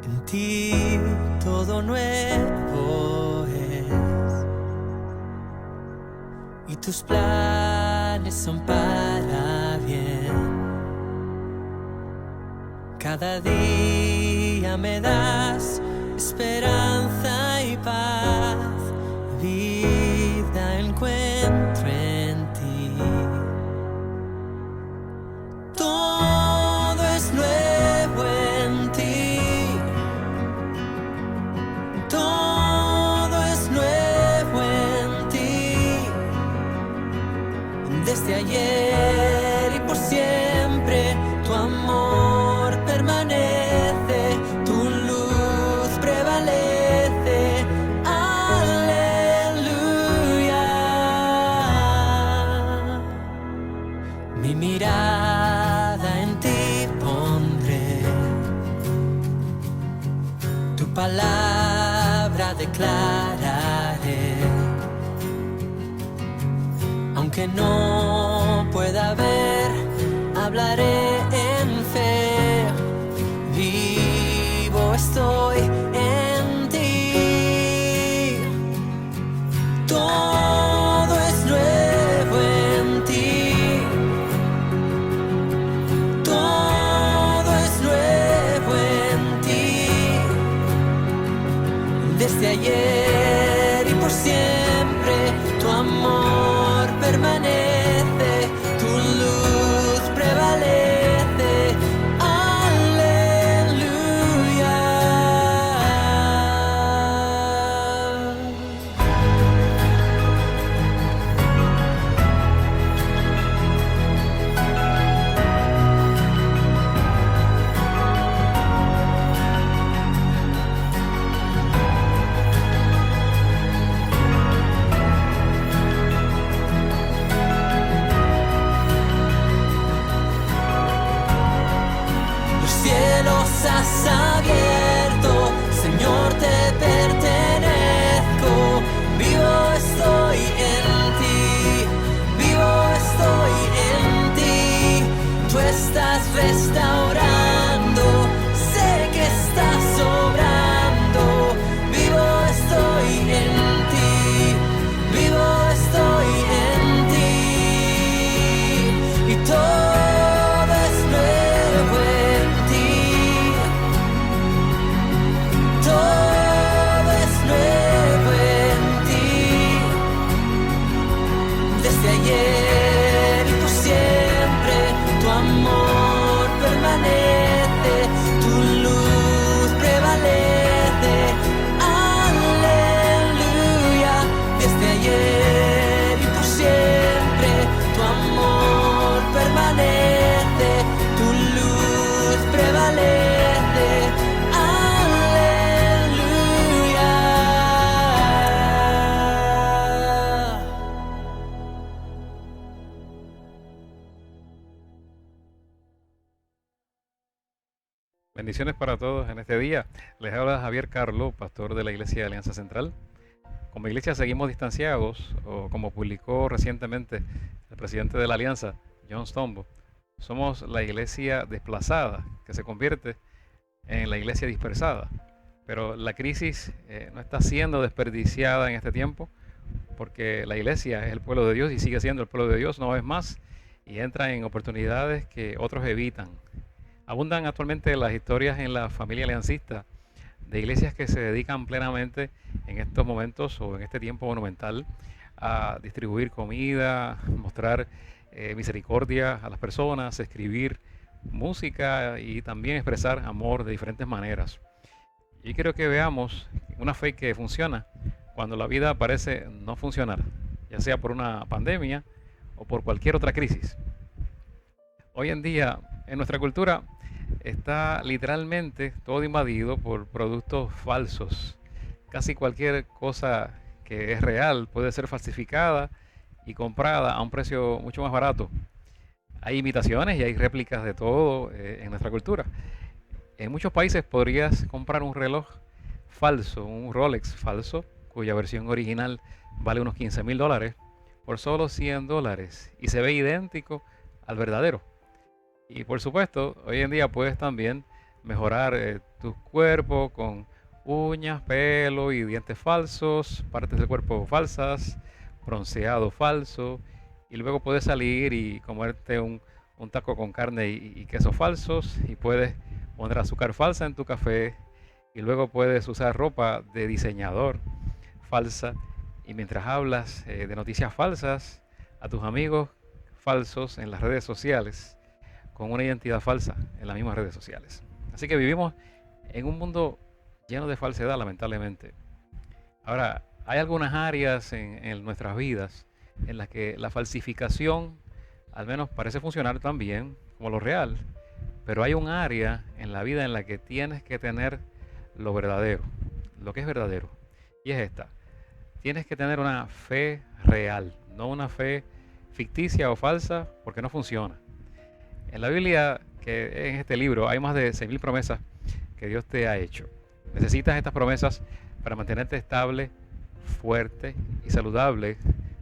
En ti todo nuevo es, y tus planes son para bien. Cada día me das esperanza y paz, vida encuentro en ti. Todo es nuevo en ti, todo es nuevo en ti, desde ayer y por siempre tu amor permanece, tu luz prevalece. Aleluya. Mi mirada en ti pondré, tu palabra declararé. Aunque no pueda ver, hablaré en fe. Vivo estoy en ti. Todo es nuevo en ti. Todo es nuevo en ti. Desde ayer y por siempre tu amor permanece, tu luz prevalece. Aleluya. Los cielos has abierto, Señor, te pertenezco. Vivo estoy en ti, vivo estoy en ti. Tú estás restaurando, sé que estás obrando. Vivo estoy en ti, vivo estoy en ti. Y todo es nuevo en ti. Todo es nuevo en ti. Desde ayer y por siempre tu amor permanece, tu luz prevalece. Aleluya. Desde ayer y por siempre tu amor permanece, tu luz prevalece. Aleluya. Bendiciones para todos en este día. Les habla Javier Carlo, pastor de la Iglesia de Alianza Central. Como iglesia seguimos distanciados, o como publicó recientemente el presidente de la Alianza, John Stombo, somos la iglesia desplazada que se convierte en la iglesia dispersada. Pero la crisis no está siendo desperdiciada en este tiempo, porque la iglesia es el pueblo de Dios y sigue siendo el pueblo de Dios una vez más, y entra en oportunidades que otros evitan. Abundan actualmente las historias en la familia aliancista de iglesias que se dedican plenamente en estos momentos o en este tiempo monumental a distribuir comida, mostrar misericordia a las personas, escribir música y también expresar amor de diferentes maneras. Y quiero que veamos una fe que funciona cuando la vida parece no funcionar, ya sea por una pandemia o por cualquier otra crisis. Hoy en día, en nuestra cultura, está literalmente todo invadido por productos falsos. Casi cualquier cosa que es real puede ser falsificada y comprada a un precio mucho más barato. Hay imitaciones y hay réplicas de todo en nuestra cultura. En muchos países podrías comprar un reloj falso, un Rolex falso, cuya versión original vale unos $15,000 por solo $100 y se ve idéntico al verdadero. Y por supuesto, hoy en día puedes también mejorar tu cuerpo con uñas, pelo y dientes falsos, partes del cuerpo falsas, bronceado falso, y luego puedes salir y comerte un taco con carne y queso falsos, y puedes poner azúcar falsa en tu café, y luego puedes usar ropa de diseñador falsa, y mientras hablas de noticias falsas a tus amigos falsos en las redes sociales, con una identidad falsa en las mismas redes sociales. Así que vivimos en un mundo lleno de falsedad, lamentablemente. Ahora, hay algunas áreas en nuestras vidas en las que la falsificación al menos parece funcionar tan bien como lo real, pero hay un área en la vida en la que tienes que tener lo verdadero, lo que es verdadero, y es esta. Tienes que tener una fe real, no una fe ficticia o falsa, porque no funciona. En la Biblia, que en este libro, hay más de 6.000 promesas que Dios te ha hecho. Necesitas estas promesas para mantenerte estable, fuerte y saludable,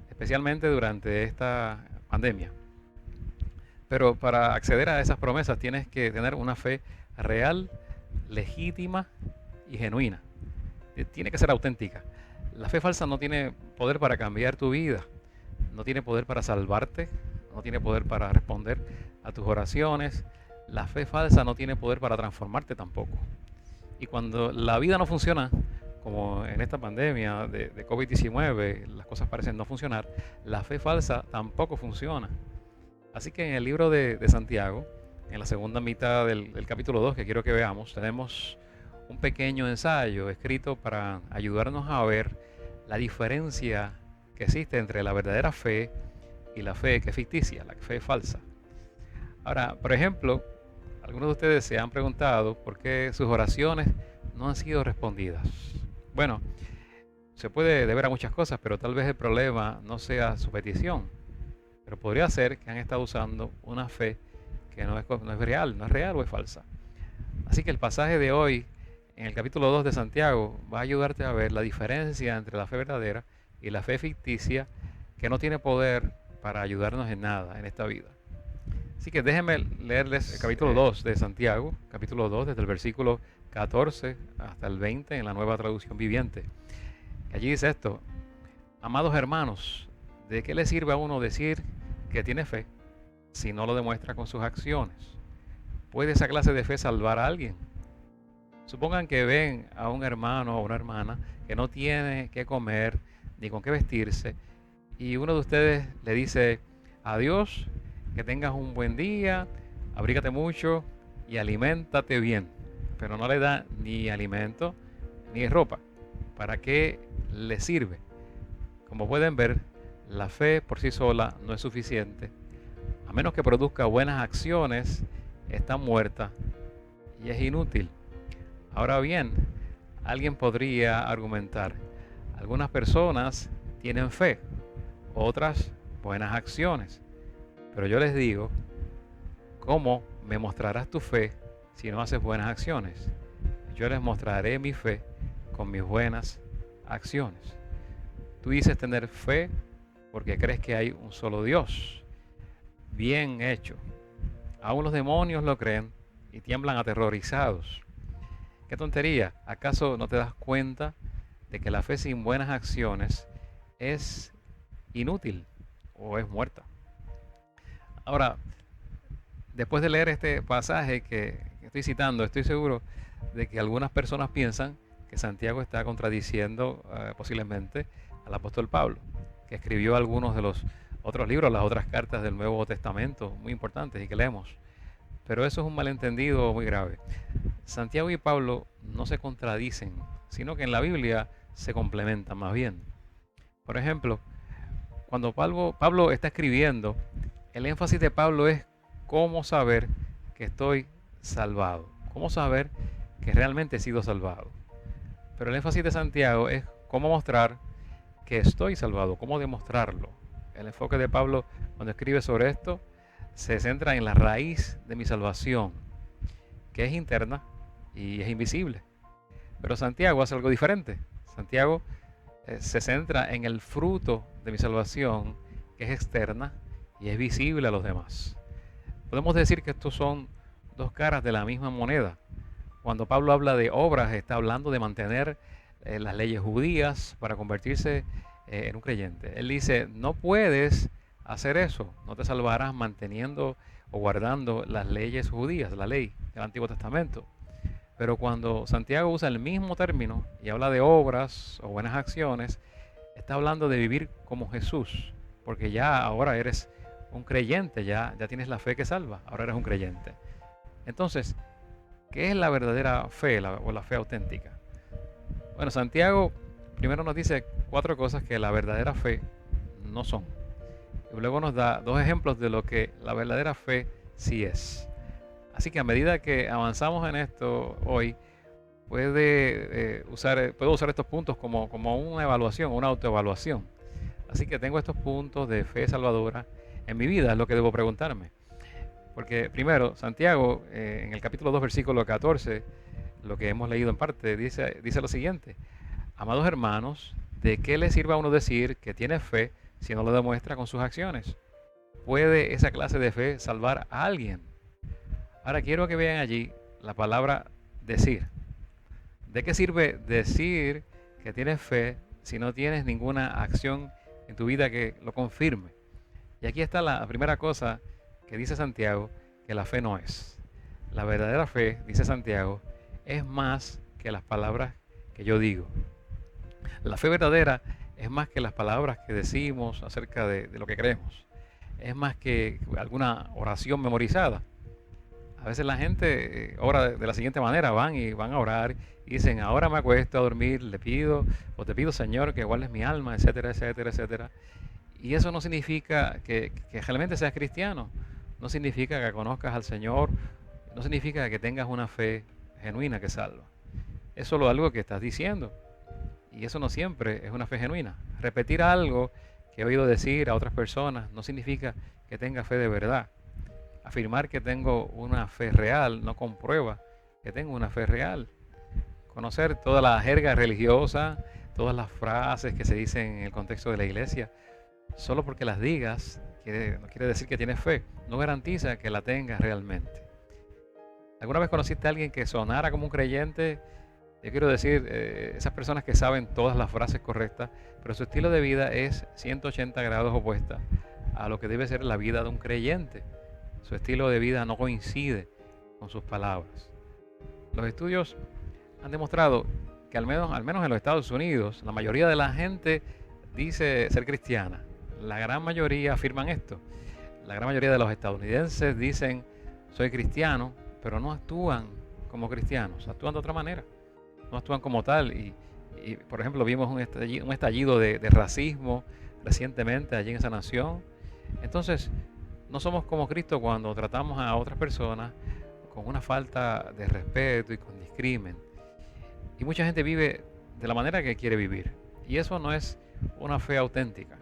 especialmente durante esta pandemia. Pero para acceder a esas promesas tienes que tener una fe real, legítima y genuina. Tiene que ser auténtica. La fe falsa no tiene poder para cambiar tu vida, no tiene poder para salvarte, no tiene poder para responder a tus oraciones. La fe falsa no tiene poder para transformarte tampoco. Y cuando la vida no funciona, como en esta pandemia de COVID-19, las cosas parecen no funcionar, la fe falsa tampoco funciona. Así que en el libro de Santiago, en la segunda mitad del capítulo 2, que quiero que veamos, tenemos un pequeño ensayo escrito para ayudarnos a ver la diferencia que existe entre la verdadera fe y la fe que es ficticia, la fe falsa. Ahora, por ejemplo, algunos de ustedes se han preguntado por qué sus oraciones no han sido respondidas. Bueno, se puede deber a muchas cosas, pero tal vez el problema no sea su petición. Pero podría ser que han estado usando una fe que no es real o es falsa. Así que el pasaje de hoy, en el capítulo 2 de Santiago, va a ayudarte a ver la diferencia entre la fe verdadera y la fe ficticia, que no tiene poder para ayudarnos en nada en esta vida. Así que déjenme leerles el capítulo 2 de Santiago, capítulo 2, desde el versículo 14 hasta el 20 en la Nueva Traducción Viviente. Allí dice esto: amados hermanos, ¿de qué le sirve a uno decir que tiene fe si no lo demuestra con sus acciones? ¿Puede esa clase de fe salvar a alguien? Supongan que ven a un hermano o una hermana que no tiene qué comer ni con qué vestirse, y uno de ustedes le dice: adiós, que tengas un buen día, abrígate mucho y aliméntate bien, pero no le da ni alimento ni ropa. ¿Para qué le sirve? Como pueden ver, la fe por sí sola no es suficiente. A menos que produzca buenas acciones, está muerta y es inútil. Ahora bien, alguien podría argumentar: algunas personas tienen fe, otras buenas acciones. Pero yo les digo, ¿cómo me mostrarás tu fe si no haces buenas acciones? Yo les mostraré mi fe con mis buenas acciones. Tú dices tener fe porque crees que hay un solo Dios. Bien hecho. Aún los demonios lo creen y tiemblan aterrorizados. ¡Qué tontería! ¿Acaso no te das cuenta de que la fe sin buenas acciones es inútil o es muerta? Ahora, después de leer este pasaje que estoy citando, estoy seguro de que algunas personas piensan que Santiago está contradiciendo posiblemente al apóstol Pablo, que escribió algunos de los otros libros, las otras cartas del Nuevo Testamento, muy importantes y que leemos. Pero eso es un malentendido muy grave. Santiago y Pablo no se contradicen, sino que en la Biblia se complementan más bien. Por ejemplo, cuando Pablo está escribiendo, el énfasis de Pablo es cómo saber que estoy salvado, cómo saber que realmente he sido salvado. Pero el énfasis de Santiago es cómo mostrar que estoy salvado, cómo demostrarlo. El enfoque de Pablo cuando escribe sobre esto se centra en la raíz de mi salvación, que es interna y es invisible. Pero Santiago hace algo diferente. Santiago se centra en el fruto de mi salvación, que es externa y es visible a los demás. Podemos decir que estos son dos caras de la misma moneda. Cuando Pablo habla de obras, está hablando de mantener las leyes judías para convertirse en un creyente. Él dice, no puedes hacer eso, no te salvarás manteniendo o guardando las leyes judías, la ley del Antiguo Testamento. Pero cuando Santiago usa el mismo término y habla de obras o buenas acciones, está hablando de vivir como Jesús, porque ya ahora eres un creyente, ya tienes la fe que salva, ahora eres un creyente. Entonces, ¿qué es la verdadera fe o la fe auténtica? Bueno, Santiago primero nos dice 4 cosas que la verdadera fe no son. Y luego nos da 2 ejemplos de lo que la verdadera fe sí es. Así que a medida que avanzamos en esto hoy, puedo usar estos puntos como una evaluación, una autoevaluación. Así que tengo estos puntos de fe salvadora en mi vida, es lo que debo preguntarme. Porque primero, Santiago, en el capítulo 2, versículo 14, lo que hemos leído en parte, dice lo siguiente: amados hermanos, ¿de qué le sirve a uno decir que tiene fe si no lo demuestra con sus acciones? ¿Puede esa clase de fe salvar a alguien? Ahora quiero que vean allí la palabra decir. ¿De qué sirve decir que tienes fe si no tienes ninguna acción en tu vida que lo confirme? Y aquí está la primera cosa que dice Santiago, que la fe no es. La verdadera fe, dice Santiago, es más que las palabras que yo digo. La fe verdadera es más que las palabras que decimos acerca de lo que creemos. Es más que alguna oración memorizada. A veces la gente ora de la siguiente manera, van a orar y dicen, ahora me acuesto a dormir, le pido, o te pido, Señor, que guardes mi alma, etcétera, etcétera, etcétera. Y eso no significa que realmente seas cristiano, no significa que conozcas al Señor, no significa que tengas una fe genuina que salva. Es solo algo que estás diciendo, y eso no siempre es una fe genuina. Repetir algo que he oído decir a otras personas no significa que tenga fe de verdad. Afirmar que tengo una fe real no comprueba que tengo una fe real. Conocer toda la jerga religiosa, todas las frases que se dicen en el contexto de la iglesia, solo porque las digas no quiere decir que tienes fe, no garantiza que la tengas realmente. ¿Alguna vez conociste a alguien que sonara como un creyente? Yo quiero decir, esas personas que saben todas las frases correctas, pero su estilo de vida es 180 grados opuesta a lo que debe ser la vida de un creyente. Su estilo de vida no coincide con sus palabras. Los estudios han demostrado que al menos en los Estados Unidos, la mayoría de la gente dice ser cristiana. La gran mayoría afirman esto. La gran mayoría de los estadounidenses dicen soy cristiano, pero no actúan como cristianos, actúan de otra manera. No actúan como tal. Y por ejemplo, vimos un estallido de racismo recientemente allí en esa nación. Entonces, no somos como Cristo cuando tratamos a otras personas con una falta de respeto y con discrimen. Y mucha gente vive de la manera que quiere vivir. Y eso no es una fe auténtica.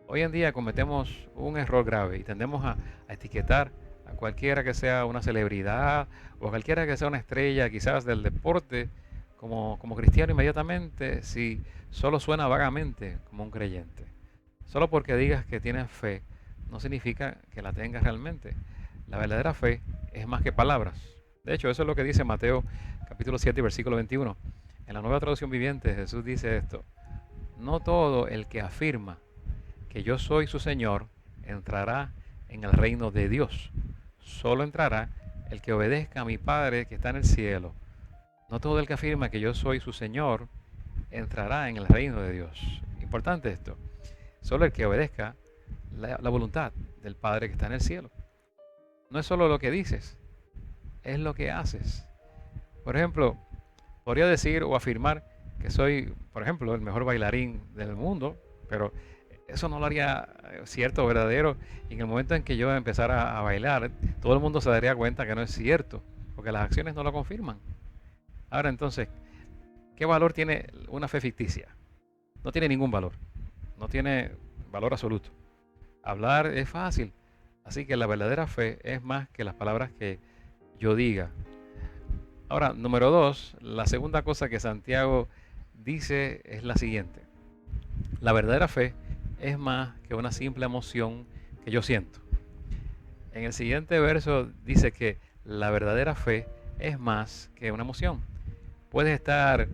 Hoy en día cometemos un error grave y tendemos a etiquetar a cualquiera que sea una celebridad o a cualquiera que sea una estrella quizás del deporte como cristiano inmediatamente si solo suena vagamente como un creyente. Solo porque digas que tienes fe no significa que la tengas realmente. La verdadera fe es más que palabras. De hecho, eso es lo que dice Mateo capítulo 7, versículo 21. En la Nueva Traducción Viviente, Jesús dice esto: no todo el que afirma que yo soy su Señor entrará en el reino de Dios. Solo entrará el que obedezca a mi Padre que está en el cielo. No todo el que afirma que yo soy su Señor entrará en el reino de Dios. Importante esto. Solo el que obedezca la voluntad del Padre que está en el cielo. No es solo lo que dices, es lo que haces. Por ejemplo, podría decir o afirmar que soy, por ejemplo, el mejor bailarín del mundo, pero eso no lo haría cierto o verdadero. Y en el momento en que yo empezara a bailar, todo el mundo se daría cuenta que no es cierto, porque las acciones no lo confirman. Ahora entonces, ¿qué valor tiene una fe ficticia? No tiene ningún valor, no tiene valor absoluto. Hablar es fácil, así que la verdadera fe es más que las palabras que yo diga. Ahora, número 2, la segunda cosa que Santiago dice es la siguiente: la verdadera fe es más que una simple emoción que yo siento. En el siguiente verso dice que la verdadera fe es más que una emoción. Puedes estar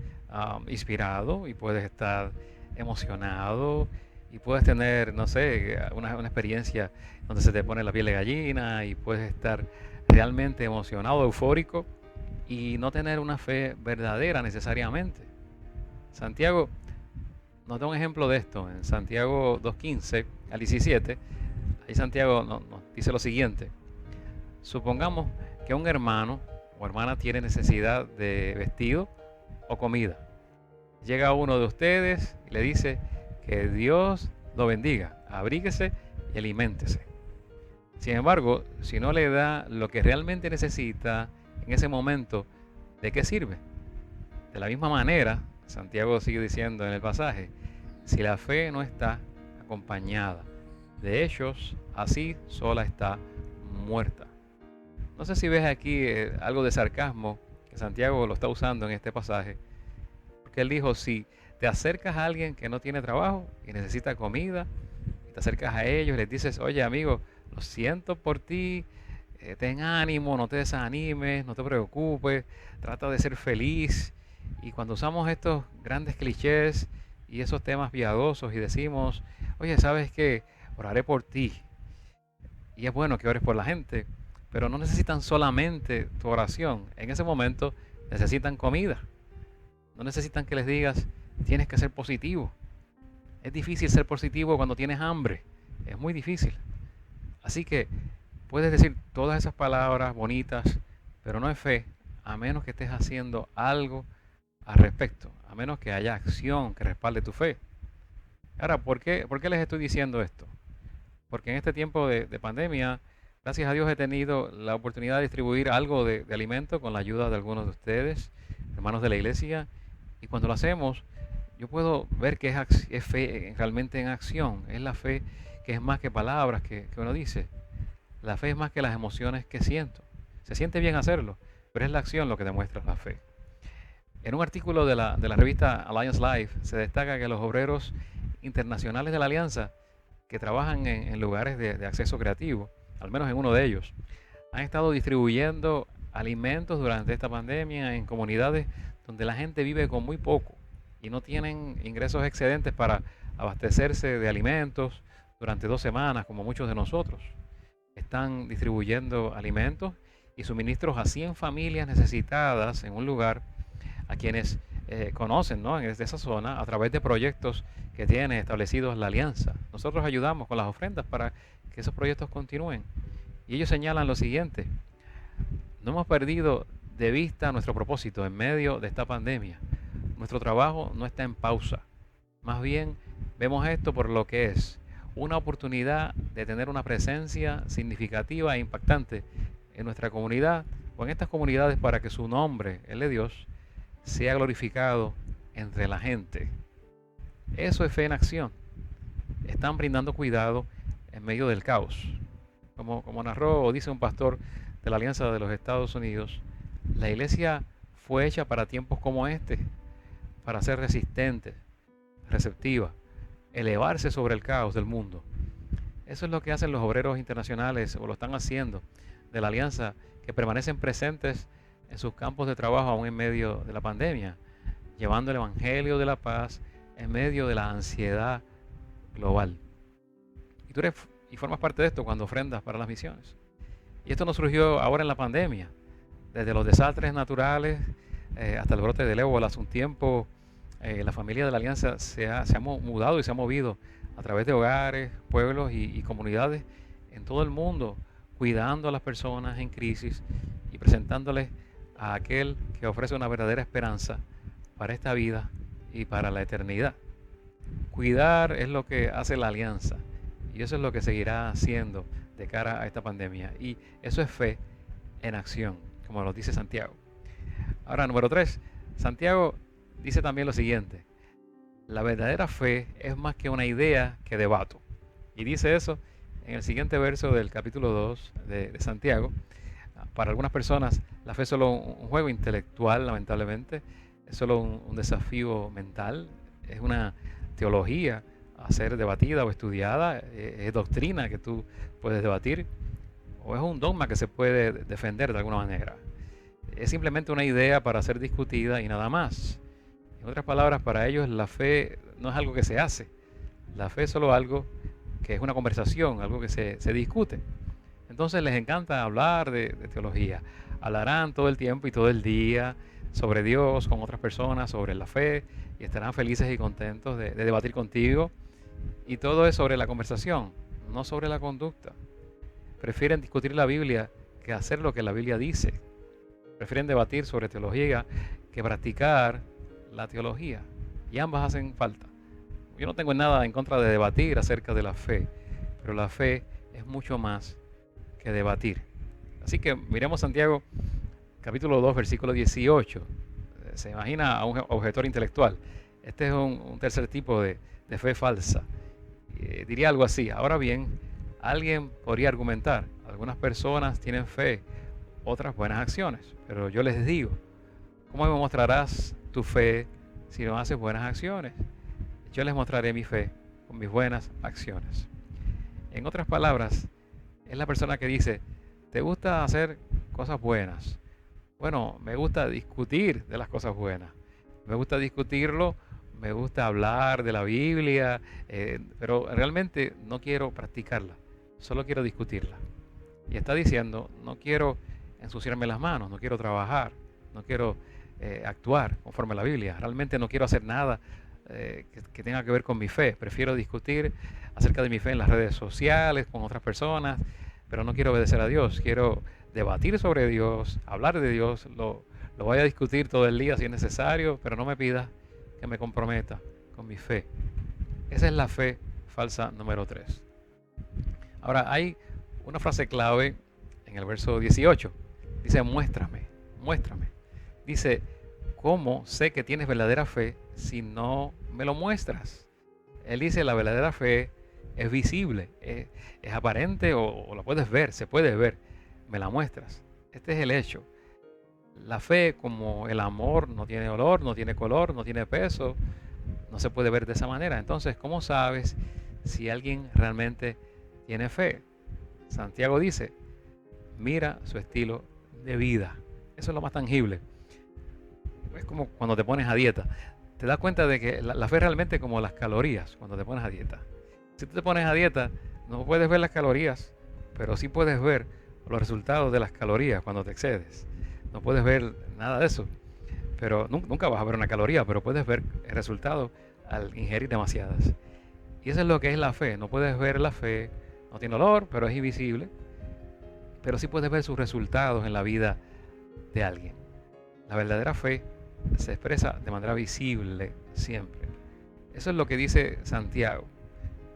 inspirado y puedes estar emocionado y puedes tener, no sé, una experiencia donde se te pone la piel de gallina y puedes estar realmente emocionado, eufórico y no tener una fe verdadera necesariamente. Santiago nos da un ejemplo de esto en Santiago 2:15 al 17. Ahí Santiago nos dice lo siguiente: supongamos que un hermano o hermana tiene necesidad de vestido o comida. Llega uno de ustedes y le dice que Dios lo bendiga, abríguese y aliméntese. Sin embargo, si no le da lo que realmente necesita en ese momento, ¿de qué sirve? De la misma manera, Santiago sigue diciendo en el pasaje, si la fe no está acompañada de hechos, así sola está muerta. No sé si ves aquí algo de sarcasmo que Santiago lo está usando en este pasaje, porque él dijo, si te acercas a alguien que no tiene trabajo y necesita comida, y te acercas a ellos y les dices, oye amigo, lo siento por ti, ten ánimo, no te desanimes, no te preocupes, trata de ser feliz. Y cuando usamos estos grandes clichés y esos temas piadosos y decimos, oye, ¿sabes qué? Oraré por ti. Y es bueno que ores por la gente, pero no necesitan solamente tu oración. En ese momento necesitan comida. No necesitan que les digas, tienes que ser positivo. Es difícil ser positivo cuando tienes hambre. Es muy difícil. Así que puedes decir todas esas palabras bonitas, pero no es fe, a menos que estés haciendo algo al respecto, a menos que haya acción que respalde tu fe. Ahora, ¿por qué les estoy diciendo esto? Porque en este tiempo de pandemia, gracias a Dios he tenido la oportunidad de distribuir algo de alimento con la ayuda de algunos de ustedes, hermanos de la iglesia, y cuando lo hacemos, yo puedo ver que es fe realmente en acción, es la fe que es más que palabras que uno dice. La fe es más que las emociones que siento. Se siente bien hacerlo, pero es la acción lo que demuestra la fe. En un artículo de la revista Alliance Life se destaca que los obreros internacionales de la Alianza que trabajan en lugares de acceso creativo, al menos en uno de ellos, han estado distribuyendo alimentos durante esta pandemia en comunidades donde la gente vive con muy poco y no tienen ingresos excedentes para abastecerse de alimentos durante 2 semanas, como muchos de nosotros. Están distribuyendo alimentos y suministros a 100 familias necesitadas en un lugar a quienes conocen, ¿no?, en esa zona a través de proyectos que tiene establecidos la Alianza. Nosotros ayudamos con las ofrendas para que esos proyectos continúen. Y ellos señalan lo siguiente: no hemos perdido de vista nuestro propósito en medio de esta pandemia. Nuestro trabajo no está en pausa. Más bien, vemos esto por lo que es una oportunidad de tener una presencia significativa e impactante en nuestra comunidad o en estas comunidades para que su nombre, el de Dios, sea glorificado entre la gente. Eso es fe en acción. Están brindando cuidado en medio del caos. Como narró o dice un pastor de la Alianza de los Estados Unidos, la iglesia fue hecha para tiempos como este, para ser resistente, receptiva, elevarse sobre el caos del mundo. Eso es lo que hacen los obreros internacionales, o lo están haciendo, de la Alianza, que permanecen presentes en sus campos de trabajo aún en medio de la pandemia, llevando el evangelio de la paz en medio de la ansiedad global. Y tú formas parte de esto cuando ofrendas para las misiones. Y esto no surgió ahora en la pandemia. Desde los desastres naturales hasta el brote del ébola, hace un tiempo la familia de la Alianza se ha mudado y se ha movido a través de hogares, pueblos y comunidades en todo el mundo, cuidando a las personas en crisis y presentándoles a aquel que ofrece una verdadera esperanza para esta vida y para la eternidad. Cuidar es lo que hace la Alianza y eso es lo que seguirá haciendo de cara a esta pandemia, y eso es fe en acción, como lo dice Santiago. Ahora, número 3, Santiago dice también lo siguiente: la verdadera fe es más que una idea que debato. Y dice eso en el siguiente verso del capítulo 2 de Santiago. Para algunas personas la fe es solo un juego intelectual, lamentablemente, es solo un desafío mental, es una teología a ser debatida o estudiada, es doctrina que tú puedes debatir, o es un dogma que se puede defender de alguna manera. es simplemente una idea para ser discutida y nada más. En otras palabras, para ellos la fe no es algo que se hace. La fe es solo algo que es una conversación, algo que se discute. Entonces les encanta hablar de teología. Hablarán todo el tiempo y todo el día sobre Dios con otras personas, sobre la fe, y estarán felices y contentos de debatir contigo. Y todo es sobre la conversación, no sobre la conducta. Prefieren discutir la Biblia que hacer lo que la Biblia dice. Prefieren debatir sobre teología que practicar la teología. Y ambas hacen falta. Yo no tengo nada en contra de debatir acerca de la fe, pero la fe es mucho más que debatir. Así que miremos Santiago capítulo 2, versículo 18. Se imagina a un objetor intelectual. Este es un tercer tipo de fe falsa. Diría algo así: ahora bien, alguien podría argumentar, algunas personas tienen fe, otras buenas acciones, pero yo les digo, ¿cómo me mostrarás tu fe si no haces buenas acciones? Yo les mostraré mi fe con mis buenas acciones. En otras palabras, es la persona que dice, ¿te gusta hacer cosas buenas? Bueno, me gusta discutir de las cosas buenas. Me gusta discutirlo, me gusta hablar de la Biblia, pero realmente no quiero practicarla, solo quiero discutirla. Y está diciendo, no quiero ensuciarme las manos, no quiero trabajar, no quiero actuar conforme a la Biblia. Realmente no quiero hacer nada que tenga que ver con mi fe. Prefiero discutir acerca de mi fe en las redes sociales, con otras personas, pero no quiero obedecer a Dios. Quiero debatir sobre Dios, hablar de Dios, lo voy a discutir todo el día si es necesario, pero no me pidas que me comprometa con mi fe. Esa es la fe falsa número 3. Ahora, hay una frase clave en el verso 18. Dice, muéstrame, muéstrame. Dice, ¿cómo sé que tienes verdadera fe si no me lo muestras? Él dice, la verdadera fe es visible, es aparente o la puedes ver, se puede ver. Me la muestras. Este es el hecho. La fe, como el amor, no tiene olor, no tiene color, no tiene peso, no se puede ver de esa manera. Entonces, ¿cómo sabes si alguien realmente tiene fe? Santiago dice, mira su estilo de vida. Eso es lo más tangible. Es como cuando te pones a dieta. Te das cuenta de que la fe es realmente como las calorías cuando te pones a dieta. Si tú te pones a dieta, no puedes ver las calorías, pero sí puedes ver los resultados de las calorías cuando te excedes. No puedes ver nada de eso, pero nunca vas a ver una caloría, pero puedes ver el resultado al ingerir demasiadas. Y eso es lo que es la fe. No puedes ver la fe, no tiene olor, pero es invisible, pero sí puedes ver sus resultados en la vida de alguien. La verdadera fe se expresa de manera visible siempre. Eso es lo que dice Santiago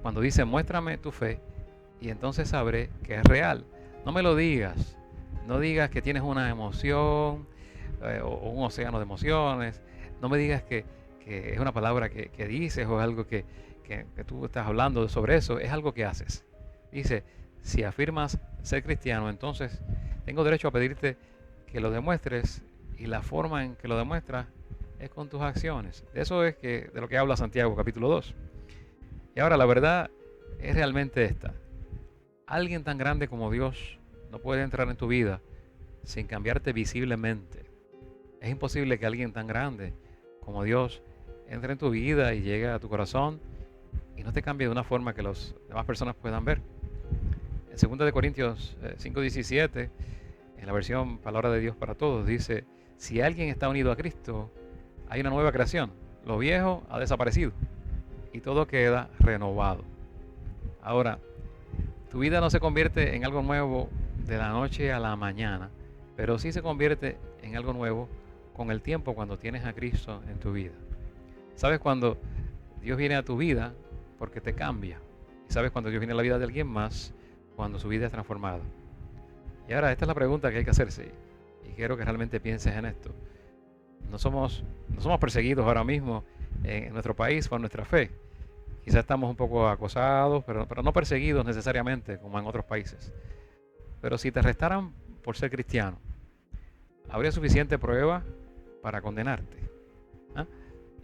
cuando dice, muéstrame tu fe y entonces sabré que es real. No me lo digas. No digas que tienes una emoción o un océano de emociones. No me digas que es una palabra que dices o es algo que tú estás hablando sobre eso. Es algo que haces. Dice, si afirmas ser cristiano, entonces tengo derecho a pedirte que lo demuestres, y la forma en que lo demuestras es con tus acciones. De eso es de lo que habla Santiago capítulo 2. Y ahora la verdad es realmente esta. Alguien tan grande como Dios no puede entrar en tu vida sin cambiarte visiblemente. Es imposible que alguien tan grande como Dios entre en tu vida y llegue a tu corazón y no te cambie de una forma que las demás personas puedan ver. En 2 Corintios 5:17, en la versión Palabra de Dios para Todos, dice, si alguien está unido a Cristo, hay una nueva creación. Lo viejo ha desaparecido y todo queda renovado. Ahora, tu vida no se convierte en algo nuevo de la noche a la mañana, pero sí se convierte en algo nuevo con el tiempo cuando tienes a Cristo en tu vida. ¿Sabes cuando Dios viene a tu vida? Porque te cambia. Y sabes cuando Dios viene a la vida de alguien más, cuando su vida es transformada. Y ahora esta es la pregunta que hay que hacerse, y quiero que realmente pienses en esto. No somos perseguidos ahora mismo en nuestro país por nuestra fe. Quizás estamos un poco acosados, pero no perseguidos necesariamente como en otros países. Pero si te arrestaran por ser cristiano, ¿habría suficiente prueba para condenarte?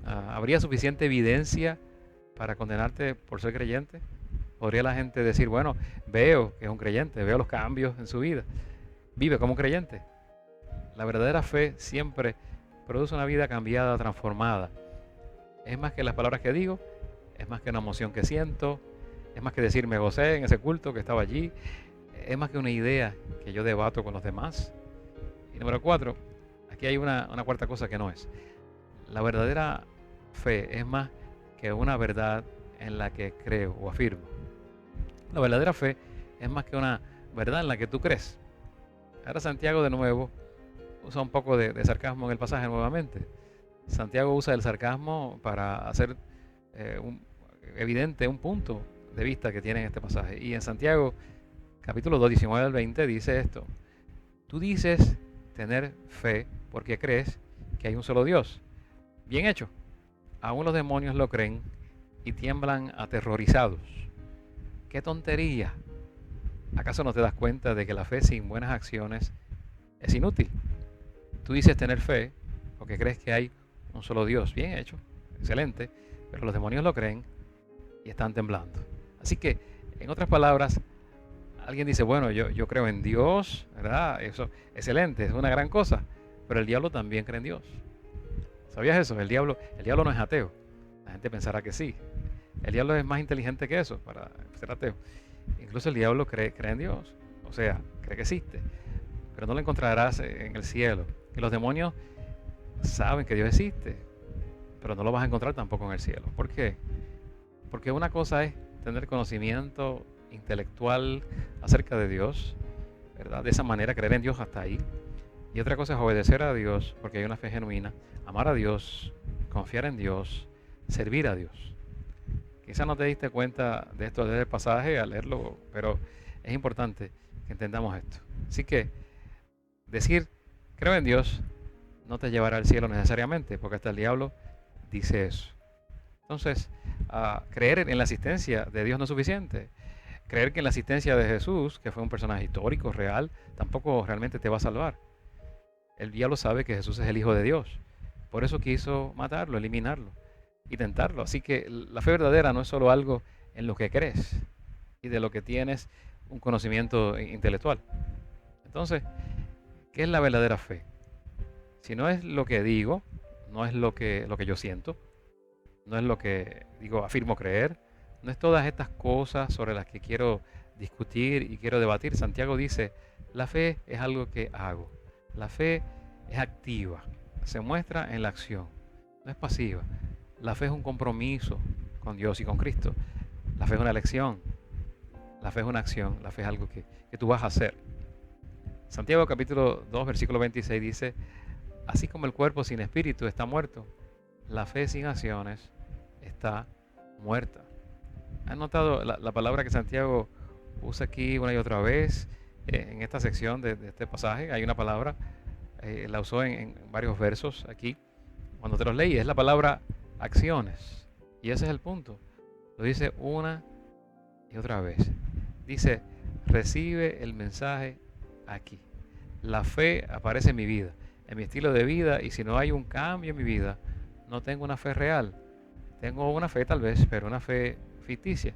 ¿Habría suficiente evidencia para condenarte por ser creyente? ¿Podría la gente decir, bueno, veo que es un creyente, veo los cambios en su vida, vive como un creyente? La verdadera fe siempre produce una vida cambiada, transformada. Es más que las palabras que digo, es más que una emoción que siento, es más que decir me gocé en ese culto que estaba allí, es más que una idea que yo debato con los demás. Y número 4, aquí hay una cuarta cosa que no es. La verdadera fe es más que una verdad en la que creo o afirmo. La verdadera fe es más que una verdad en la que tú crees. Ahora Santiago de nuevo usa un poco de sarcasmo en el pasaje nuevamente. Santiago usa el sarcasmo para hacer evidente un punto de vista que tiene en este pasaje. Y en Santiago, capítulo 2, 19 al 20, dice esto. Tú dices tener fe porque crees que hay un solo Dios. Bien hecho. Aún los demonios lo creen y tiemblan aterrorizados. ¡Qué tontería! ¿Acaso no te das cuenta de que la fe sin buenas acciones es inútil? Tú dices tener fe porque crees que hay un solo Dios. Bien hecho, excelente, pero los demonios lo creen y están temblando. Así que, en otras palabras, alguien dice, bueno, yo creo en Dios, ¿verdad? Eso, excelente, es una gran cosa, pero el diablo también cree en Dios. ¿Sabías eso? El diablo no es ateo. La gente pensará que sí. El diablo es más inteligente que eso para ser ateo. Incluso el diablo cree en Dios, o sea, cree que existe, pero no lo encontrarás en el cielo. Y los demonios saben que Dios existe, pero no lo vas a encontrar tampoco en el cielo. ¿Por qué? Porque una cosa es tener conocimiento intelectual acerca de Dios, ¿verdad? De esa manera, creer en Dios hasta ahí. Y otra cosa es obedecer a Dios, porque hay una fe genuina, amar a Dios, confiar en Dios, servir a Dios. Quizás no te diste cuenta de esto desde el pasaje al leerlo, pero es importante que entendamos esto. Así que decir creo en Dios no te llevará al cielo necesariamente, porque hasta el diablo dice eso. Entonces, creer en la existencia de Dios no es suficiente. Creer que en la existencia de Jesús, que fue un personaje histórico, real, tampoco realmente te va a salvar. El diablo sabe que Jesús es el Hijo de Dios. Por eso quiso matarlo, eliminarlo y tentarlo. Así que la fe verdadera no es solo algo en lo que crees y de lo que tienes un conocimiento intelectual. Entonces, ¿qué es la verdadera fe? Si no es lo que digo, no es lo que yo siento, no es lo que digo, afirmo creer, no es todas estas cosas sobre las que quiero discutir y quiero debatir. Santiago dice, la fe es algo que hago. La fe es activa, se muestra en la acción, no es pasiva. La fe es un compromiso con Dios y con Cristo. La fe es una elección, la fe es una acción, la fe es algo que tú vas a hacer. Santiago capítulo 2, versículo 26 dice, así como el cuerpo sin espíritu está muerto, la fe sin acciones está muerta. ¿Han notado la palabra que Santiago usa aquí una y otra vez en esta sección de este pasaje? Hay una palabra, la usó en varios versos aquí. Cuando te los leí, es la palabra acciones. Y ese es el punto. Lo dice una y otra vez. Dice, recibe el mensaje aquí. La fe aparece en mi vida, en mi estilo de vida, y si no hay un cambio en mi vida, no tengo una fe real. Tengo una fe tal vez, pero una fe ficticia.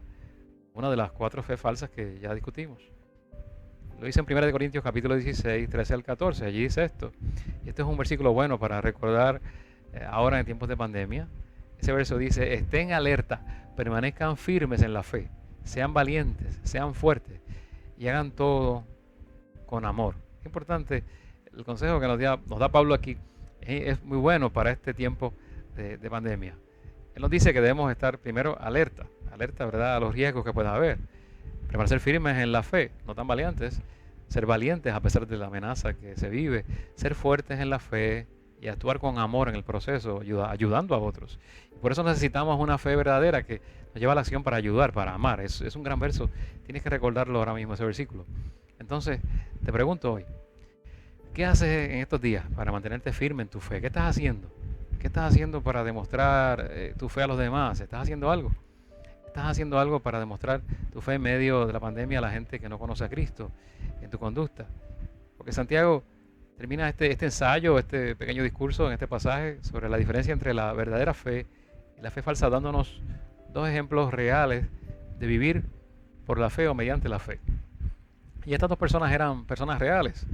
Una de las 4 fe falsas que ya discutimos. Lo dice en 1 Corintios capítulo 16, 13 al 14. Allí dice esto. Y este es un versículo bueno para recordar ahora en tiempos de pandemia. Ese verso dice, estén alerta, permanezcan firmes en la fe, sean valientes, sean fuertes y hagan todo con amor. Es importante, el consejo que nos da Pablo aquí es muy bueno para este tiempo de pandemia. Él nos dice que debemos estar primero alerta, ¿verdad?, a los riesgos que pueda haber. Permanecer firmes en la fe, no tan valientes, ser valientes a pesar de la amenaza que se vive, ser fuertes en la fe y actuar con amor en el proceso, ayudando a otros. Y por eso necesitamos una fe verdadera que nos lleva a la acción para ayudar, para amar. Es un gran verso, tienes que recordarlo ahora mismo, ese versículo. Entonces, te pregunto hoy, ¿qué haces en estos días para mantenerte firme en tu fe? ¿Qué estás haciendo? ¿Qué estás haciendo para demostrar tu fe a los demás? ¿Estás haciendo algo? ¿Estás haciendo algo para demostrar tu fe en medio de la pandemia a la gente que no conoce a Cristo en tu conducta? Porque Santiago termina este ensayo, este pequeño discurso en este pasaje sobre la diferencia entre la verdadera fe y la fe falsa, dándonos 2 ejemplos reales de vivir por la fe o mediante la fe. Y estas 2 personas eran personas reales,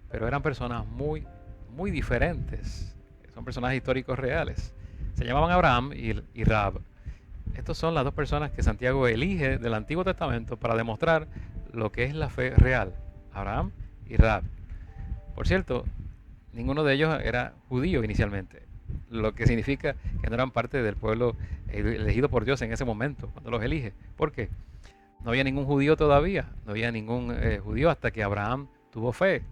pero eran personas muy muy diferentes. Son personajes históricos reales. Se llamaban Abraham y Rahab. Estas son las dos personas que Santiago elige del Antiguo Testamento para demostrar lo que es la fe real. Abraham y Rahab. Por cierto, ninguno de ellos era judío inicialmente, lo que significa que no eran parte del pueblo elegido por Dios en ese momento, cuando los elige. ¿Por qué? No había ningún judío todavía, no había ningún judío hasta que Abraham tuvo fe.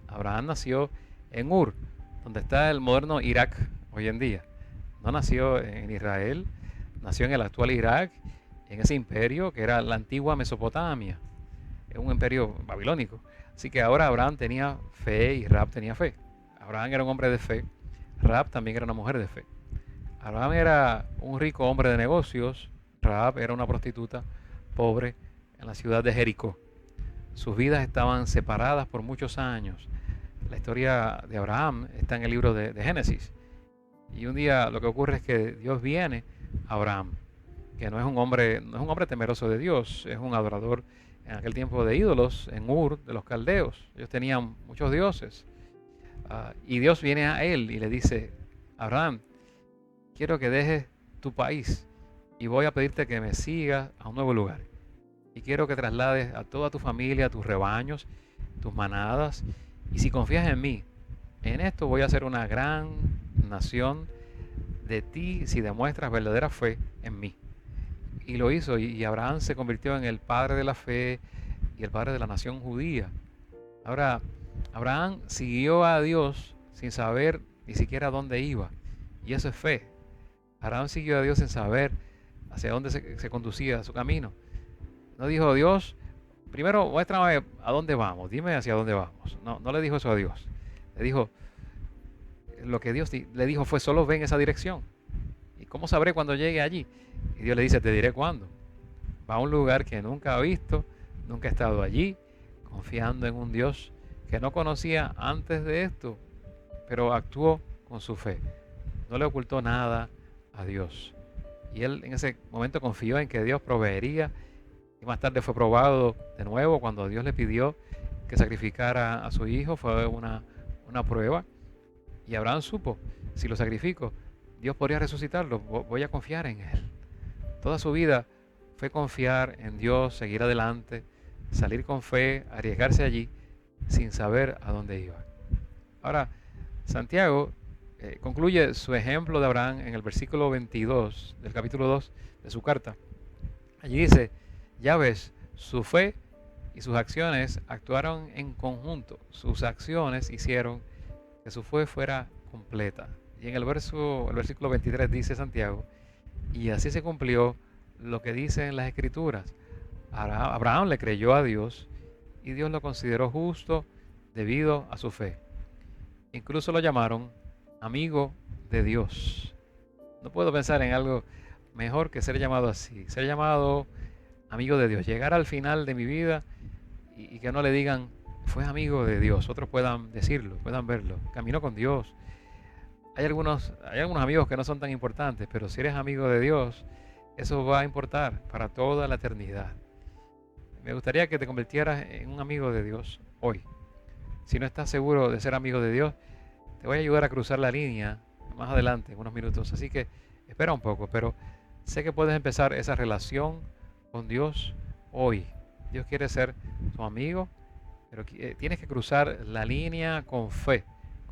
Abraham nació en Ur, donde está el moderno Irak hoy en día. No nació en Israel, nació en el actual Irak, en ese imperio que era la antigua Mesopotamia, un imperio babilónico. Así que ahora Abraham tenía fe y Rahab tenía fe. Abraham era un hombre de fe, Rahab también era una mujer de fe. Abraham era un rico hombre de negocios, Rahab era una prostituta pobre en la ciudad de Jericó. Sus vidas estaban separadas por muchos años. La historia de Abraham está en el libro de Génesis. Y un día lo que ocurre es que Dios viene a Abraham, que no es un hombre temeroso de Dios, es un adorador en aquel tiempo de ídolos en Ur de los caldeos. Ellos tenían muchos dioses. Y Dios viene a él y le dice: Abraham, quiero que dejes tu país y voy a pedirte que me sigas a un nuevo lugar. Y quiero que traslades a toda tu familia, tus rebaños, tus manadas. Y si confías en mí, en esto voy a hacer una gran nación de ti si demuestras verdadera fe en mí. Y lo hizo, y Abraham se convirtió en el padre de la fe y el padre de la nación judía. Ahora, Abraham siguió a Dios sin saber ni siquiera dónde iba. Y eso es fe. Abraham siguió a Dios sin saber hacia dónde se conducía su camino. No dijo: Dios, primero muéstrame a dónde vamos, dime hacia dónde vamos. No le dijo eso a Dios. Le dijo, lo que Dios le dijo fue: solo ve en esa dirección. ¿Y cómo sabré cuando llegue allí? Y Dios le dice: te diré cuándo. Va a un lugar que nunca ha visto, nunca ha estado allí, confiando en un Dios que no conocía antes de esto, pero actuó con su fe. No le ocultó nada a Dios. Y él en ese momento confió en que Dios proveería, y más tarde fue probado de nuevo cuando Dios le pidió que sacrificara a su hijo. Fue una prueba, y Abraham supo: si lo sacrifico, Dios podría resucitarlo, voy a confiar en él. Toda su vida fue confiar en Dios, seguir adelante, salir con fe, arriesgarse allí sin saber a dónde iba. Ahora, Santiago concluye su ejemplo de Abraham en el versículo 22 del capítulo 2 de su carta. Allí dice: ya ves, su fe y sus acciones actuaron en conjunto. Sus acciones hicieron que su fe fuera completa. Y en el versículo 23 dice Santiago: y así se cumplió lo que dice en las Escrituras. Abraham le creyó a Dios y Dios lo consideró justo debido a su fe. Incluso lo llamaron amigo de Dios. No puedo pensar en algo mejor que ser llamado así, ser llamado amigo de Dios. Llegar al final de mi vida y que no le digan: fue amigo de Dios. Otros puedan decirlo, puedan verlo. Caminó con Dios. Hay algunos amigos que no son tan importantes, pero si eres amigo de Dios, eso va a importar para toda la eternidad. Me gustaría que te convirtieras en un amigo de Dios hoy. Si no estás seguro de ser amigo de Dios, te voy a ayudar a cruzar la línea más adelante, en unos minutos. Así que espera un poco, pero sé que puedes empezar esa relación con Dios hoy. Dios quiere ser tu amigo, pero tienes que cruzar la línea con fe,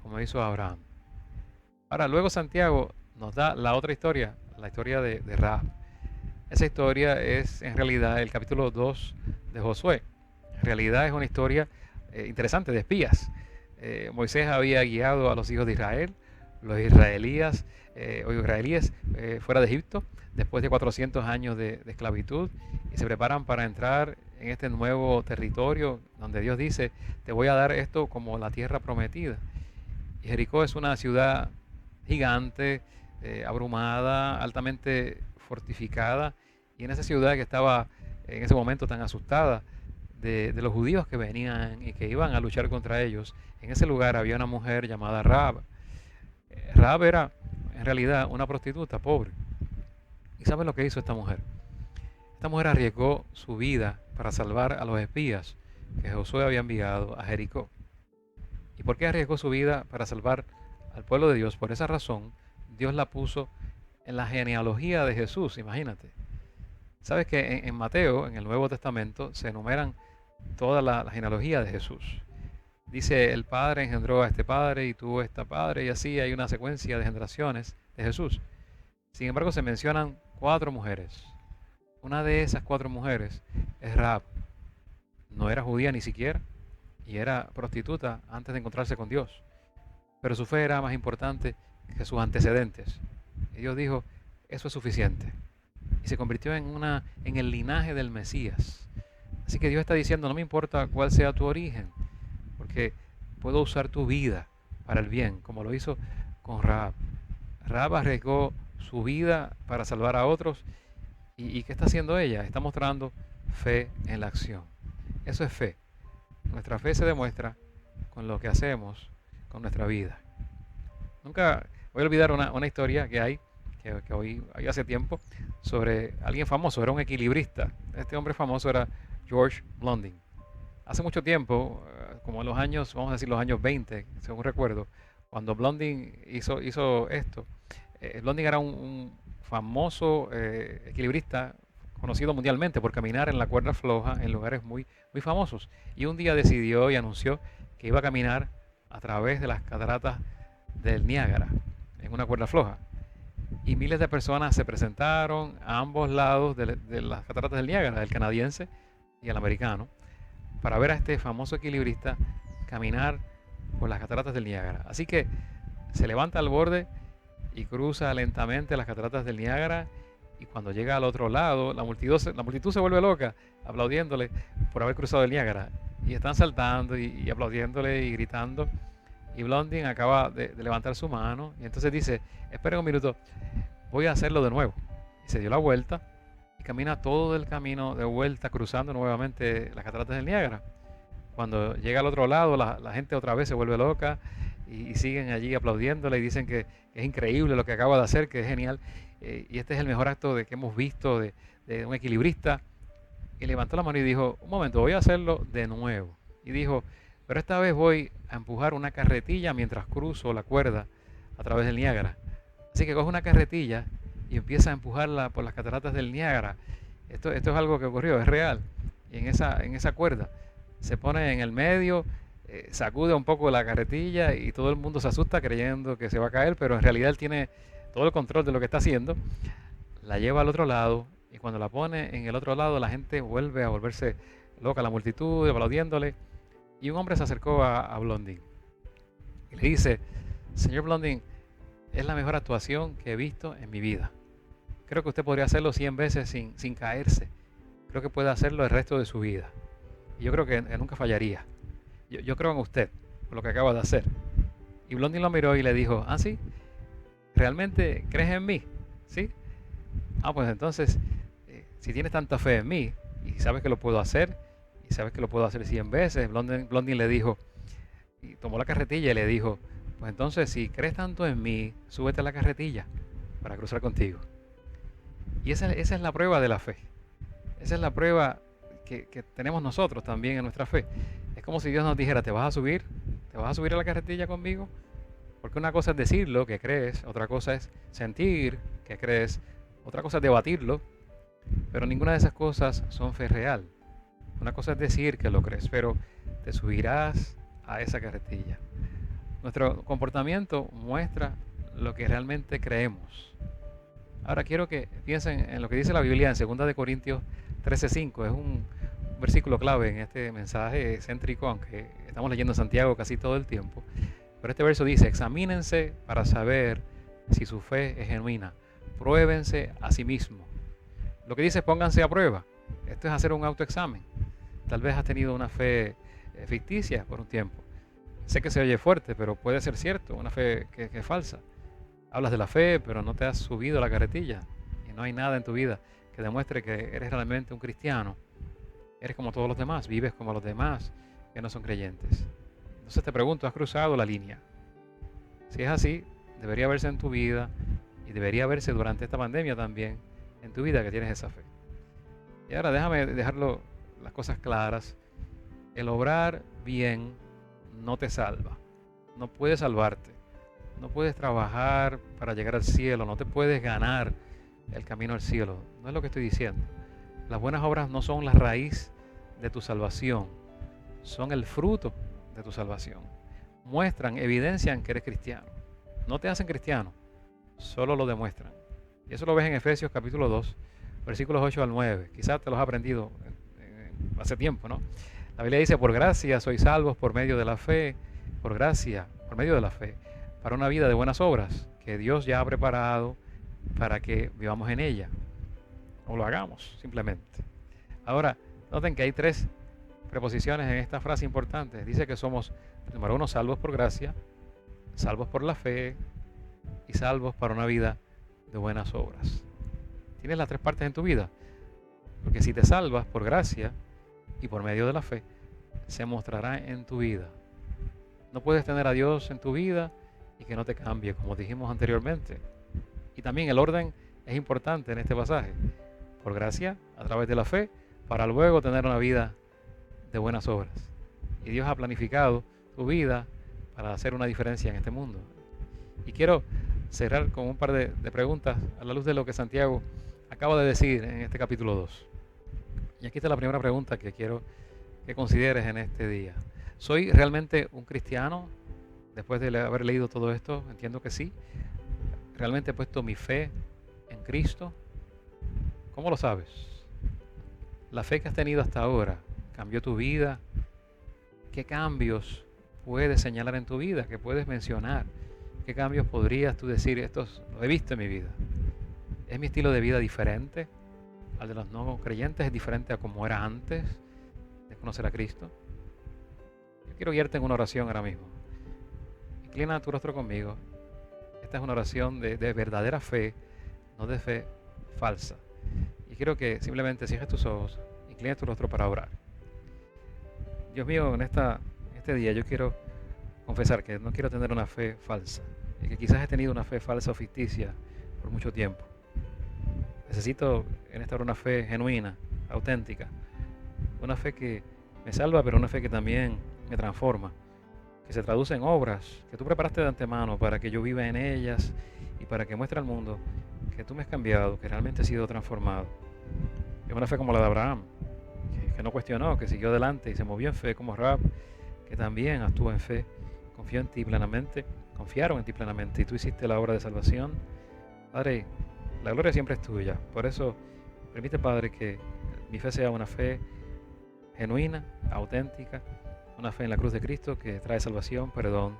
como hizo Abraham. Ahora, luego Santiago nos da la otra historia, la historia de Rahab. Esa historia es en realidad el capítulo 2 de Josué. En realidad es una historia interesante de espías. Moisés había guiado a los hijos de Israel, los israelíes fuera de Egipto, después de 400 años de esclavitud, y se preparan para entrar en este nuevo territorio donde Dios dice: te voy a dar esto como la tierra prometida. Y Jericó es una ciudad gigante, abrumada, altamente fortificada, y en esa ciudad que estaba en ese momento tan asustada de los judíos que venían y que iban a luchar contra ellos, en ese lugar había una mujer llamada Rahab. Rahab era en realidad una prostituta pobre. ¿Y saben lo que hizo esta mujer? Esta mujer arriesgó su vida para salvar a los espías que Josué había enviado a Jericó. ¿Y por qué arriesgó su vida para salvar al pueblo de Dios? Por esa razón, Dios la puso en la genealogía de Jesús, imagínate. Sabes que en Mateo, en el Nuevo Testamento, se enumeran toda la genealogía de Jesús. Dice, el Padre engendró a este Padre y tuvo a esta Padre, y así hay una secuencia de generaciones de Jesús. Sin embargo, se mencionan 4 mujeres. Una de esas 4 mujeres es Rahab. No era judía ni siquiera, y era prostituta antes de encontrarse con Dios. Pero su fe era más importante que sus antecedentes. Y Dios dijo, eso es suficiente. Y se convirtió en el linaje del Mesías. Así que Dios está diciendo, no me importa cuál sea tu origen, porque puedo usar tu vida para el bien, como lo hizo con Rahab. Rahab arriesgó su vida para salvar a otros. ¿Y qué está haciendo ella? Está mostrando fe en la acción. Eso es fe. Nuestra fe se demuestra con lo que hacemos con nuestra vida. Nunca voy a olvidar una historia que hay, que hoy hace tiempo, sobre alguien famoso. Era un equilibrista. Este hombre famoso era George Blondin. Hace mucho tiempo, como en los años, vamos a decir los años 20, según recuerdo, cuando Blondin hizo esto, Blondin era un famoso equilibrista conocido mundialmente por caminar en la cuerda floja en lugares muy famosos. Y un día decidió y anunció que iba a caminar a través de las cataratas del Niágara en una cuerda floja. Y miles de personas se presentaron a ambos lados de las cataratas del Niágara, el canadiense y el americano, para ver a este famoso equilibrista caminar por las cataratas del Niágara. Así que se levanta al borde y cruza lentamente las cataratas del Niágara, y cuando llega al otro lado, la multitud se vuelve loca aplaudiéndole por haber cruzado el Niágara, y están saltando y aplaudiéndole y gritando, y Blondin acaba de levantar su mano y entonces dice, esperen un minuto, voy a hacerlo de nuevo. Y se dio la vuelta y camina todo el camino de vuelta cruzando nuevamente las cataratas del Niágara. Cuando llega al otro lado, la gente otra vez se vuelve loca y siguen allí aplaudiéndole y dicen que es increíble lo que acaba de hacer, que es genial, y este es el mejor acto que hemos visto de un equilibrista. Y levantó la mano y dijo, un momento, voy a hacerlo de nuevo. Y dijo, pero esta vez voy a empujar una carretilla mientras cruzo la cuerda a través del Niágara. Así que coge una carretilla y empieza a empujarla por las cataratas del Niágara. Esto es algo que ocurrió, es real. Y en esa cuerda se pone en el medio, sacude un poco la carretilla y todo el mundo se asusta creyendo que se va a caer, pero en realidad él tiene todo el control de lo que está haciendo. La lleva al otro lado y cuando la pone en el otro lado la gente vuelve a volverse loca, la multitud aplaudiéndole. Y un hombre se acercó a Blondin y le dice, señor Blondin, es la mejor actuación que he visto en mi vida. Creo que usted podría hacerlo 100 veces sin caerse. Creo que puede hacerlo el resto de su vida. Y yo creo que nunca fallaría. Yo creo en usted, por lo que acaba de hacer. Y Blondin lo miró y le dijo, ¿ah, sí? ¿Realmente crees en mí? ¿Sí? Ah, pues entonces, si tienes tanta fe en mí y sabes que lo puedo hacer, y sabes que lo puedo hacer 100 veces, Blondin le dijo, y tomó la carretilla y le dijo, pues entonces si crees tanto en mí, súbete a la carretilla para cruzar contigo. Y esa es la prueba de la fe. Esa es la prueba que tenemos nosotros también en nuestra fe. Es como si Dios nos dijera, ¿te vas a subir? ¿Te vas a subir a la carretilla conmigo? Porque una cosa es decirlo, que crees, otra cosa es sentir, que crees, otra cosa es debatirlo, pero ninguna de esas cosas son fe real. Una cosa es decir que lo crees, pero te subirás a esa carretilla. Nuestro comportamiento muestra lo que realmente creemos. Ahora quiero que piensen en lo que dice la Biblia en 2 de Corintios 13:5. Es un versículo clave en este mensaje céntrico, aunque estamos leyendo Santiago casi todo el tiempo. Pero este verso dice, examínense para saber si su fe es genuina. Pruébense a sí mismos. Lo que dice es pónganse a prueba. Esto es hacer un autoexamen. Tal vez has tenido una fe ficticia por un tiempo. Sé que se oye fuerte, pero puede ser cierto, una fe que es falsa. Hablas de la fe, pero no te has subido a la carretilla. Y no hay nada en tu vida que demuestre que eres realmente un cristiano. Eres como todos los demás, vives como los demás que no son creyentes. Entonces te pregunto, ¿has cruzado la línea? Si es así, debería verse en tu vida y debería verse durante esta pandemia también en tu vida que tienes esa fe. Y ahora déjame las cosas claras. El obrar bien no te salva. no puedes salvarte, no puedes trabajar para llegar al cielo, no te puedes ganar el camino al cielo. No es lo que estoy diciendo. Las buenas obras no son la raíz de tu salvación, son el fruto de tu salvación. Muestran, evidencian que eres cristiano. No te hacen cristiano, solo lo demuestran. Y eso lo ves en Efesios capítulo 2, versículos 8 al 9. Quizás te los has aprendido hace tiempo, ¿no? La Biblia dice: por gracia sois salvos por medio de la fe, por gracia, por medio de la fe, para una vida de buenas obras que Dios ya ha preparado para que vivamos en ella, o lo hagamos simplemente. Ahora, noten que hay 3 preposiciones en esta frase importantes. Dice que somos, número 1, salvos por gracia, salvos por la fe y salvos para una vida de buenas obras. Tienes las 3 partes en tu vida, porque si te salvas por gracia y por medio de la fe, se mostrará en tu vida. No puedes tener a Dios en tu vida y que no te cambie, como dijimos anteriormente. Y también el orden es importante en este pasaje. Por gracia, a través de la fe, para luego tener una vida de buenas obras. Y Dios ha planificado tu vida para hacer una diferencia en este mundo. Y quiero cerrar con un par de preguntas a la luz de lo que Santiago acaba de decir en este capítulo 2. Y aquí está la primera pregunta que quiero que consideres en este día. ¿Soy realmente un cristiano? Después de haber leído todo esto, entiendo que sí. ¿Realmente he puesto mi fe en Cristo? ¿Cómo lo sabes? ¿La fe que has tenido hasta ahora cambió tu vida? ¿Qué cambios puedes señalar en tu vida? ¿Qué puedes mencionar? ¿Qué cambios podrías tú decir? Esto lo he visto en mi vida. ¿Es mi estilo de vida diferente al de los no creyentes? ¿Es diferente a como era antes de conocer a Cristo? Yo quiero guiarte en una oración ahora mismo. Inclina tu rostro conmigo. Esta es una oración de verdadera fe, no de fe falsa. Y quiero que simplemente cierres tus ojos, inclines tu rostro para orar. Dios mío, en este día yo quiero confesar que no quiero tener una fe falsa. Y que quizás he tenido una fe falsa o ficticia por mucho tiempo. Necesito en esta hora una fe genuina, auténtica. Una fe que me salva, pero una fe que también me transforma. Que se traduce en obras que tú preparaste de antemano para que yo viva en ellas y para que muestre al mundo que tú me has cambiado, que realmente he sido transformado. Es una fe como la de Abraham, que no cuestionó, que siguió adelante y se movió en fe, como Rahab, que también actuó en fe, confió en ti plenamente, confiaron en ti plenamente y tú hiciste la obra de salvación. Padre, la gloria siempre es tuya. Por eso, permite, Padre, que mi fe sea una fe genuina, auténtica, una fe en la cruz de Cristo que trae salvación, perdón,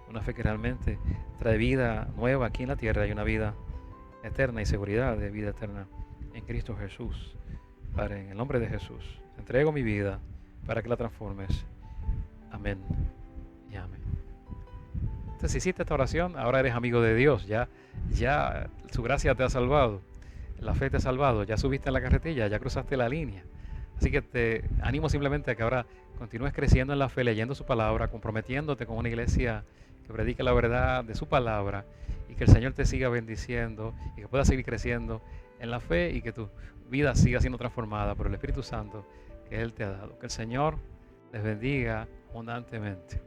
una fe que realmente trae vida nueva aquí en la tierra y una vida eterna y seguridad de vida eterna en Cristo Jesús. Padre, en el nombre de Jesús, te entrego mi vida para que la transformes. Amén y amén. Entonces, si hiciste esta oración, ahora eres amigo de Dios, ya su gracia te ha salvado, la fe te ha salvado, ya subiste en la carretilla, ya cruzaste la línea. Así que te animo simplemente a que ahora continúes creciendo en la fe, leyendo su palabra, comprometiéndote con una iglesia que predique la verdad de su palabra y que el Señor te siga bendiciendo y que puedas seguir creciendo en la fe y que tu vida siga siendo transformada por el Espíritu Santo que Él te ha dado. Que el Señor les bendiga abundantemente.